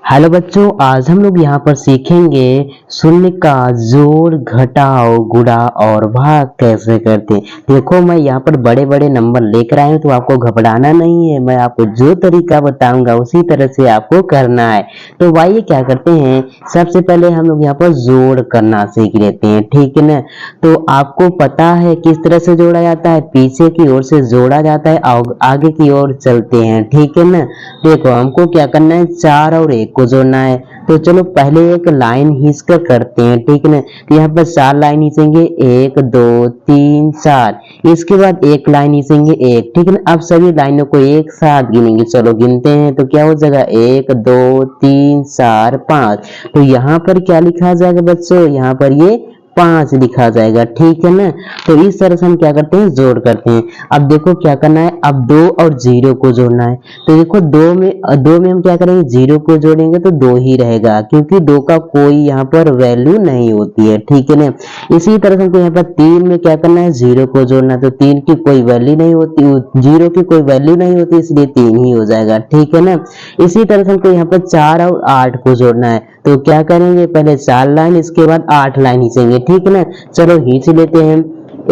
Hello बच्चों, आज हम लोग यहाँ पर सीखेंगे शून्य का जोड़, घटाव, गुणा और भाग कैसे करते हैं। देखो, मैं यहाँ पर बड़े बड़े नंबर लेकर आया हूँ, तो आपको घबराना नहीं है। मैं आपको जो तरीका बताऊंगा उसी तरह से आपको करना है। तो आइए क्या करते हैं, सबसे पहले हम लोग यहाँ पर जोड़ करना सीख लेते हैं, ठीक है ना। तो आपको पता है किस तरह से जोड़ा जाता है, पीछे की ओर से जोड़ा जाता है और आगे की ओर चलते हैं, ठीक है ना। देखो, हमको क्या करना है, 4 और 1 को जोड़ना है। तो चलो पहले एक लाइन खींचकर करते हैं, ठीक है ना। तो यहाँ पर 4 लाइन खींचेंगे, 1 2 3 4। इसके बाद एक लाइन खींचेंगे 1, ठीक है ना। अब सभी लाइनों को एक साथ गिनेंगे। चलो गिनते हैं, तो क्या हो जाएगा, 1 2 3 4 5। तो यहाँ पर क्या लिखा जाएगा बच्चों, यहाँ पर ये 5 लिखा जाएगा, ठीक है ना। तो इस तरह से हम क्या करते हैं, जोड़ करते हैं। अब देखो क्या करना है, अब 2 और 0 को जोड़ना है। तो देखो, दो में हम क्या करेंगे, 0 को जोड़ेंगे तो 2 ही रहेगा, क्योंकि 2 का कोई यहाँ पर वैल्यू नहीं होती है, ठीक है ना। इसी तरह से हमको यहाँ पर 3 में क्या करना है, 0 को जोड़ना है। तो 3 की कोई वैल्यू नहीं होती, 0 की कोई वैल्यू नहीं होती, इसलिए 3 ही हो जाएगा, ठीक है ना। इसी तरह से हमको यहाँ पर 4 और 8 को जोड़ना है। तो क्या करेंगे, पहले 4 लाइन, इसके बाद 8 लाइन खींचेंगे, ठीक है ना। चलो खींच लेते हैं,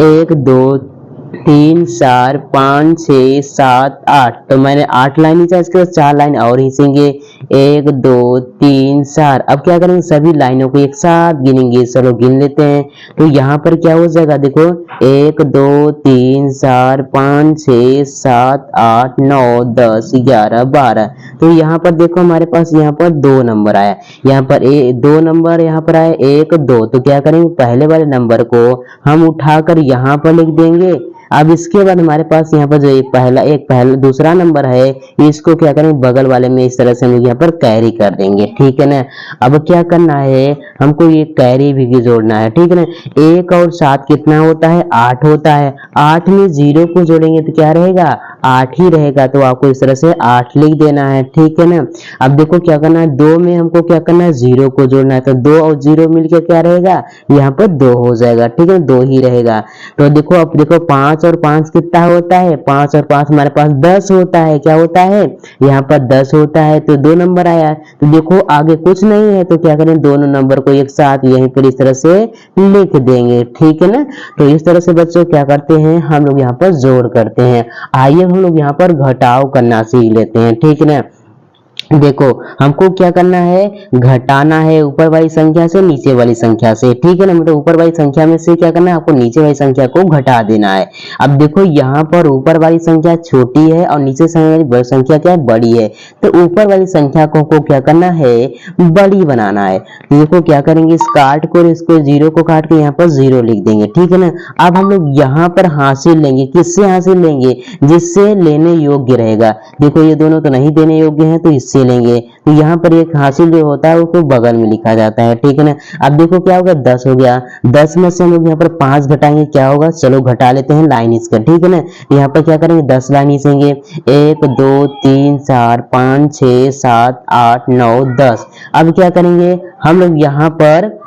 1 2 3 4 5 6 7 8। तो मैंने 8 लाइन खींचा, इसके बाद 4 लाइन और खींचेंगे, 1 2 3 4। अब क्या करेंगे, सभी लाइनों को एक साथ गिनेंगे। चलो गिन लेते हैं। तो यहाँ पर क्या हो जाएगा, देखो 1 2 3 4 5 6 7 8 9 10 11 12। तो यहाँ पर देखो, हमारे पास यहाँ पर 2 नंबर आया, यहाँ पर 2 नंबर यहाँ पर आए, 1 2। तो क्या करेंगे, पहले वाले नंबर को हम उठाकर यहाँ पर लिख देंगे। अब इसके बाद हमारे पास यहाँ पर जो एक पहला दूसरा नंबर है, इसको क्या करेंगे, बगल वाले में इस तरह से हम यहाँ पर कैरी कर देंगे, ठीक है ना। अब क्या करना है, हमको ये कैरी भी जोड़ना है, ठीक है ना। 1 और 7 कितना होता है, 8 होता है। 8 में 0 को जोड़ेंगे तो क्या रहेगा, 8 ही रहेगा। तो आपको इस तरह से 8 लिख देना है, ठीक है ना। अब देखो क्या करना है, 2 में हमको क्या करना है, 0 को जोड़ना है। तो 2 और 0 मिलकर क्या रहेगा, यहाँ पर 2 हो जाएगा, ठीक है, 2 ही रहेगा। तो देखो, अब देखो 5 और 5 कितना होता है, 5 और 5 हमारे पास 10 होता है। क्या होता है, यहाँ पर 10 होता है। तो 2 नंबर आया। तो देखो आगे कुछ नहीं है, तो क्या करें, दोनों नंबर को एक साथ यहीं पर इस तरह से लिख देंगे, ठीक है ना। तो इस तरह से बच्चों क्या करते हैं, हम लोग यहाँ पर जोड़ करते हैं। आइए हम लोग यहाँ पर घटाव करना सीख लेते हैं, ठीक है ना। देखो, हमको क्या करना है, घटाना है ऊपर वाली संख्या से नीचे वाली संख्या से, ठीक है ना। मतलब ऊपर वाली संख्या में से क्या करना है, आपको नीचे वाली संख्या को घटा देना है। अब देखो, यहाँ पर ऊपर वाली संख्या छोटी है और नीचे वाली संख्या क्या है, बड़ी है। तो ऊपर वाली संख्या को क्या करना है, बड़ी बनाना है। तो देखो क्या करेंगे, इस काट को, इसको 0 को काट के यहाँ पर 0 लिख देंगे, ठीक है ना। अब हम लोग यहाँ पर हासिल लेंगे, किससे हासिल लेंगे, जिससे लेने योग्य रहेगा। देखो, ये दोनों तो नहीं देने योग्य हैं, तो इससे लेंगे। तो यहाँ पर एक हासिल जो होता है उसको बगल में लिखा जाता है, ठीक है ना। अब देखो क्या होगा, 10 हो गया। 10 में से हम लोग यहाँ पर 5 घटाएंगे, क्या होगा, चलो घटा लेते हैं लाइन इसका, ठीक है ना। यहाँ पर क्या करेंगे, 10 लाइन खींचेंगे, 1 2 3 4 5 6 7 8 9 10। अब क्या करेंगे, हम लोग यहाँ पर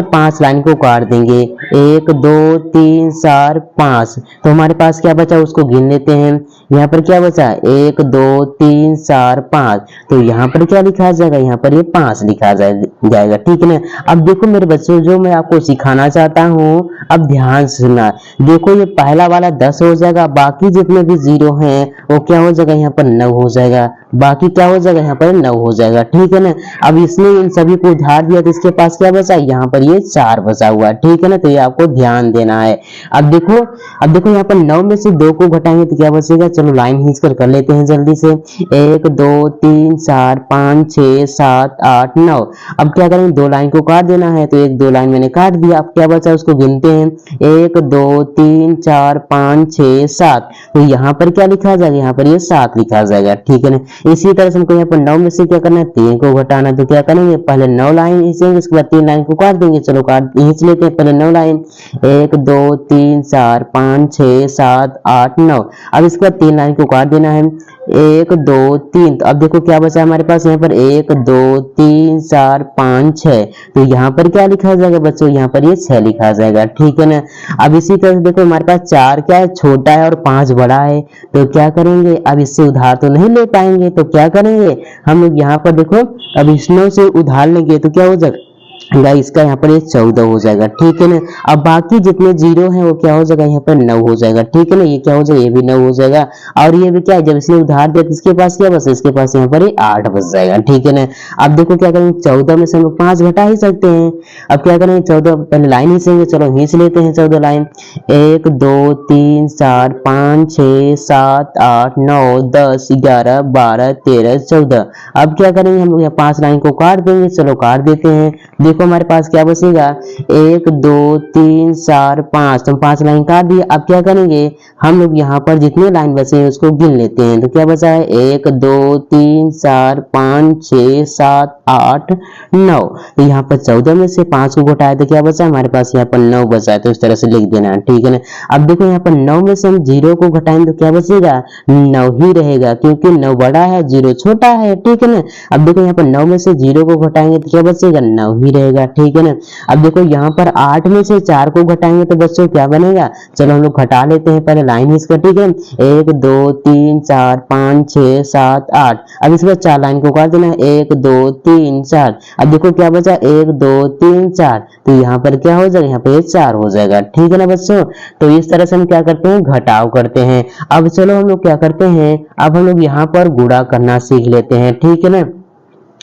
5 लाइन को काट देंगे, 1 2 3 4 5। तो हमारे पास क्या बचा, उसको गिन लेते हैं। यहाँ पर क्या बचा, 1 2 3 4 5। तो यहाँ पर क्या लिखा जाएगा, यहाँ पर ये 5 लिखा जाएगा, ठीक है ना। अब देखो मेरे बच्चों, जो मैं आपको सिखाना चाहता हूँ, अब ध्यान से सुनना। देखो, ये पहला वाला 10 हो जाएगा, बाकी जितने भी 0 हैं वो क्या हो जाएगा, यहाँ पर 9 हो जाएगा। बाकी क्या हो जाएगा, यहाँ पर 9 हो जाएगा, ठीक है ना। अब इसने इन सभी को उधार दिया, तो इसके पास क्या बचा, यहाँ पर ये 4 बचा हुआ, ठीक है ना। तो ये आपको ध्यान देना है। अब देखो यहाँ पर 9 में से 2 को घटाएंगे तो क्या बचेगा, चलो लाइन खींच कर लेते हैं जल्दी से। 1 2 3 4 5 6 7 8 9। अब क्या करेंगे, 2 लाइन को काट देना है, तो 1 2 लाइन मैंने काट दिया। अब क्या बचा, उसको गिनते हैं, 1 2 3 4 5 6 7। तो यहाँ पर क्या लिखा जाएगा, यहाँ पर ये 7 लिखा जाएगा, ठीक है ना। इसी तरह से हमको यहाँ पर 9 में से क्या करना है, 3 को घटाना है। तो क्या करेंगे, पहले 9 लाइन खींचेंगे, उसके बाद 3 लाइन को काट देंगे। चलो खींच लेते हैं पहले 9 लाइन, 1 2 3 4 5 6 7 8 9। अब इसके बाद 3 लाइन को काट देना है, एक दो तीन, तो अब देखो क्या बचा हमारे पास यहाँ पर, एक दो तीन चार पाँच छह, तो यहाँ पर क्या लिखा जाएगा बच्चों, यहाँ पर ये छह लिखा जाएगा, ठीक है ना। अब इसी तरह से देखो हमारे पास चार क्या है, छोटा है और पांच बड़ा है, तो क्या करेंगे, अब इससे उधार तो नहीं ले पाएंगे, तो क्या करेंगे हम लोग यहाँ पर देखो, अब इसमें से उधार लेंगे तो क्या हो जाएगा, इसका यहाँ पर ये 14 हो जाएगा, ठीक है ना। अब बाकी जितने जीरो हैं वो क्या हो जाएगा, यहाँ पर 9 हो जाएगा, ठीक है ना। ये क्या हो जाएगा, ये भी 9 हो जाएगा, और ये भी क्या है, जब इसने उधार दिया तो इसके पास क्या बस, इसके पास यहाँ पर ये 8 बच जाएगा, ठीक है ना। अब देखो क्या करेंगे, 14 में से हम लोग 5 घटा ही सकते हैं। अब क्या करेंगे, 14 पहले लाइन खींचेंगे, चलो खींच लेते हैं 14 लाइन, 1 2 3 4 5 6 7 8 9 10 11 12 13 14। अब क्या करेंगे हम लोग, यहाँ 5 लाइन को काट देंगे, चलो काट देते हैं। देखो हमारे पास क्या बचेगा, 1 2 3 4 5, तो 5 लाइन काट दिए। अब क्या करेंगे हम लोग, यहाँ पर जितने लाइन बचे हैं उसको गिन लेते हैं, तो क्या बचा है, 1 2 3 4 5 6 7 8 9, तो यहाँ पर 14 में से 5 को घटाया तो क्या बचा हमारे पास, यहाँ पर 9 बचा है, तो इस तरह से लिख देना है, ठीक है ना। अब देखो यहाँ पर 9 में से हम 0 को घटाएंगे तो क्या बचेगा, 9 ही रहेगा, क्योंकि 9 बड़ा है 0 छोटा है, ठीक है ना। अब देखो यहाँ पर 9 में से 0 को घटाएंगे तो क्या बचेगा, 9 ही रहेगा, ठीक है ना। अब देखो यहाँ पर 8 में से 4 को घटाएंगे तो बच्चों क्या बनेगा, चलो हम लोग घटा लेते हैं पहले लाइन इसका, ठीक है। 1 2 3 4 5 6 7 8, अब इसके बाद 4 लाइन को काट देना है, 1 2 3 4। अब देखो क्या बचा, 1 2 3 4, तो यहाँ पर क्या हो जाएगा, यहाँ पे 4 हो जाएगा, ठीक है ना बच्चों। तो इस तरह से हम क्या करते हैं, घटाव करते हैं। अब चलो हम लोग क्या करते हैं, अब हम लोग यहाँ पर गुणा करना सीख लेते हैं, ठीक है ना।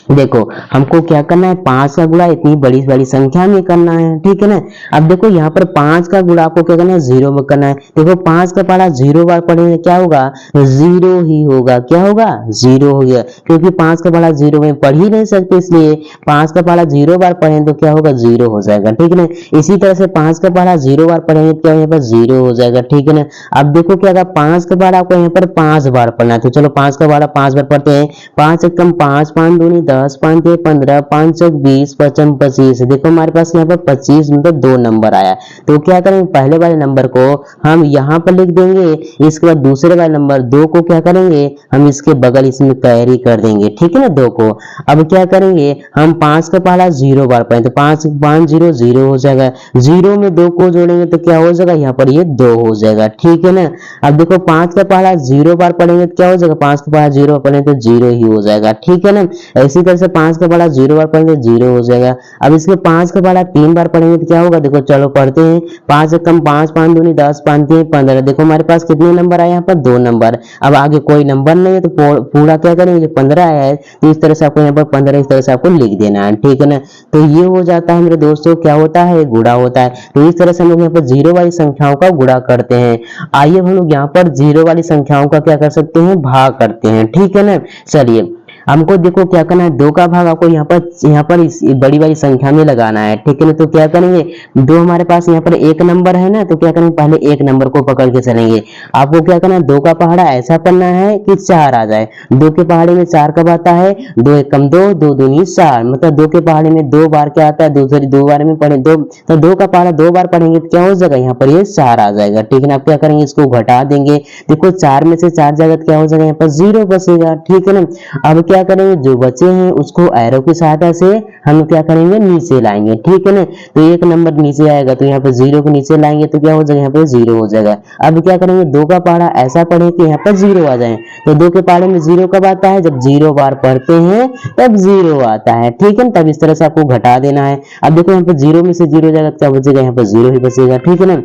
देखो हमको क्या करना है, 5 का गुणा इतनी बड़ी बड़ी संख्या में करना है, ठीक है ना। अब देखो यहाँ पर 5 का गुणा आपको क्या करना है, 0 में करना है। देखो 5 का पढ़ा 0 बार पढ़ेंगे क्या होगा, 0 ही होगा, क्या होगा, 0 हो गया, क्योंकि 5 का पढ़ा 0 में पढ़ ही नहीं सकते, इसलिए 5 का पढ़ा 0 बार पढ़ेंगे तो क्या होगा, 0 हो जाएगा, ठीक है ना। इसी तरह से 5 का पढ़ा 0 बार पढ़ेंगे तो क्या यहाँ पर 0 हो जाएगा, ठीक है ना। अब देखो क्या होगा, 5 का पढ़ा आपको यहाँ पर 5 बार पढ़ना है, तो चलो 5 का पढ़ा 5 बार पढ़ते हैं। 5 एकम 5, 5 दूनी 10, 5 के 15, 5 चौक 20, 55 25। देखो हमारे पास यहाँ पर 25 मतलब 2 नंबर आया, तो क्या करेंगे, पहले वाले नंबर को हम यहाँ पर लिख देंगे, इसके बाद दूसरे वाले नंबर 2 को क्या करेंगे, हम इसके बगल इसमें कैरी कर देंगे, ठीक है ना, 2 को। अब क्या करेंगे, हम 5 का पहला 0 बार पढ़ें तो 5 5 0 0 हो जाएगा, 0 में 2 को जोड़ेंगे तो क्या हो जाएगा, यहाँ पर ये 2 हो जाएगा, ठीक है ना। अब देखो 5 का पहला 0 बार पढ़ेंगे तो क्या हो जाएगा, 5 का पहला 0 पढ़ेंगे तो 0 ही हो जाएगा, ठीक है ना। इसी तरह से 5 का पढ़ा 0 बार पढ़ेंगे 0 हो जाएगा। अब इसके 5 का पढ़ा 3 बार पढ़ेंगे तो क्या होगा, देखो चलो पढ़ते हैं। 5 एकम 5, 5 दूनी 10, 5 के 15। देखो हमारे पास कितने नंबर आए यहाँ पर, 2 नंबर। अब आगे कोई नंबर नहीं है तो पूरा क्या करेंगे, जो 15 आया है तो इस तरह से आपको यहाँ पर 15 इस तरह से आपको लिख देना है, ठीक है ना। तो ये हो जाता है मेरे दोस्तों, क्या होता है, गुणा होता है। तो इस तरह से हम लोग यहाँ पर 0 वाली संख्याओं का गुणा करते हैं। आइए हम लोग यहाँ पर 0 वाली संख्याओं का क्या कर सकते हैं, भाग करते हैं, ठीक है ना। चलिए हमको देखो क्या करना है, 2 का भाग आपको यहाँ पर इस बड़ी वाली संख्या में लगाना है, ठीक है ना। तो क्या करेंगे, 2 हमारे पास यहाँ पर एक नंबर है ना, तो क्या करेंगे, पहले एक नंबर को पकड़ के चलेंगे। आपको क्या करना है, 2 का पहाड़ा ऐसा करना है कि 4 आ जाए। 2 के पहाड़े में 4 कब आता है, 2 एकम 2, 2 दूनी 4, मतलब 2 के पहाड़े में 2 बार क्या आता है, 2 बार में पढ़े 2, तो 2 का पहाड़ा 2 बार पढ़ेंगे तो क्या हो जाएगा, यहाँ पर ये 4 आ जाएगा, ठीक है ना। आप क्या करेंगे, इसको घटा देंगे। देखो 4 में से 4 जाएगा तो क्या हो जाएगा, यहाँ पर 0 बचेगा, ठीक है ना। अब क्या करेंगे, जो बचे हैं उसको एरो की सहायता से हम क्या करेंगे, नीचे लाएंगे, ठीक है ना। तो एक नंबर नीचे आएगा तो यहाँ पर 0 को नीचे लाएंगे तो क्या हो जाएगा, यहाँ पर 0 हो जाएगा। अब क्या करेंगे, 2 का पहाड़ा ऐसा पढ़े कि यहाँ पर 0 आ जाए। तो 2 के पहाड़े में 0 कब आता है, जब 0 बार पढ़ते हैं तब 0 आता है, ठीक है ना। तब इस तरह से आपको घटा देना है। अब देखो यहाँ पर 0 में से 0 जाएगा तो क्या बचेगा, यहाँ पर 0 ही बचेगा, ठीक है ना।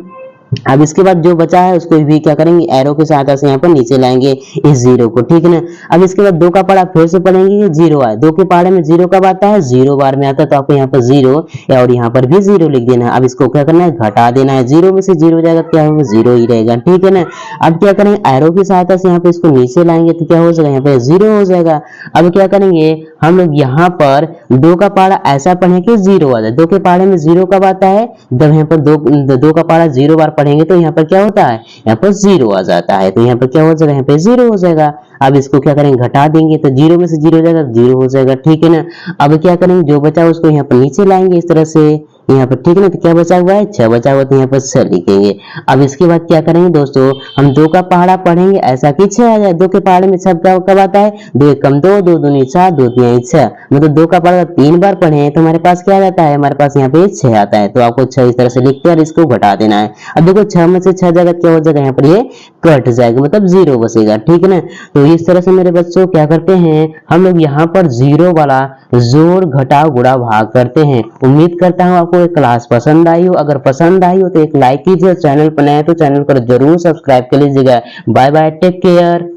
अब इसके बाद जो बचा है उसको भी क्या करेंगे, एरो की सहायता से यहाँ पर नीचे लाएंगे इस 0 को, ठीक है ना। अब इसके बाद 2 का पहाड़ा फिर से पढ़ेंगे कि 0 आए। 2 के पहाड़े में 0 कब आता है, 0 बार में आता है, तो आपको यहाँ पर 0 और यहाँ पर भी 0 लिख देना है। अब इसको क्या करना है, घटा देना है। 0 में से 0 जाएगा क्या होगा, 0 ही रहेगा, ठीक है ना। अब क्या करेंगे, एरो की सहायता से यहाँ पे इसको नीचे लाएंगे तो क्या हो जाएगा, यहाँ पे 0 हो जाएगा। अब क्या करेंगे, हम लोग यहाँ पर 2 का पहाड़ा ऐसा पढ़े कि 0 आ जाए। 2 के पहाड़े में 0 कब आता है, जब यहाँ पर 2 का पहाड़ा 0 बार पढ़ेंगे तो यहाँ पर क्या होता है, यहाँ पर 0 आ जाता है। तो यहाँ पर क्या हो जाएगा, यहाँ पे 0 हो जाएगा। अब इसको क्या करेंगे, घटा देंगे तो 0 में से 0 हो जाएगा, 0 हो जाएगा, ठीक है ना। अब क्या करेंगे, जो बचा उसको यहाँ पर नीचे लाएंगे इस तरह से, यहाँ पर, ठीक है ना। तो क्या बचा हुआ है, 6 बचा हुआ, तो यहाँ पर 6 लिखेंगे। अब इसके बाद क्या करेंगे दोस्तों, हम 2 का पहाड़ा पढ़ेंगे ऐसा कि 6 आ जाए। 2 के पहाड़े में 6 कब आता है, 2 एक कम 2, 2 दूनी 4, 2 तीन 6, मतलब 2 का पहाड़ा 3 बार पढ़े तो हमारे पास क्या आ जाता है, हमारे पास यहाँ पे 6 आता है। तो आपको 6 इस तरह से लिखते हैं और इसको घटा देना है। अब देखो 6 में से 6 जाएगा, क्या हो जाएगा, यहाँ पर ये कट जाएगा, मतलब 0 बचेगा, ठीक है ना। तो इस तरह से मेरे बच्चों क्या करते हैं हम लोग यहाँ पर 0 वाला जोड़ घटाव गुणा भाग करते हैं। उम्मीद करता हूँ आपको ये क्लास पसंद आई हो। अगर पसंद आई हो तो एक लाइक कीजिए, चैनल पर नए हैं तो चैनल को जरूर सब्सक्राइब कर लीजिएगा। Bye bye, take care.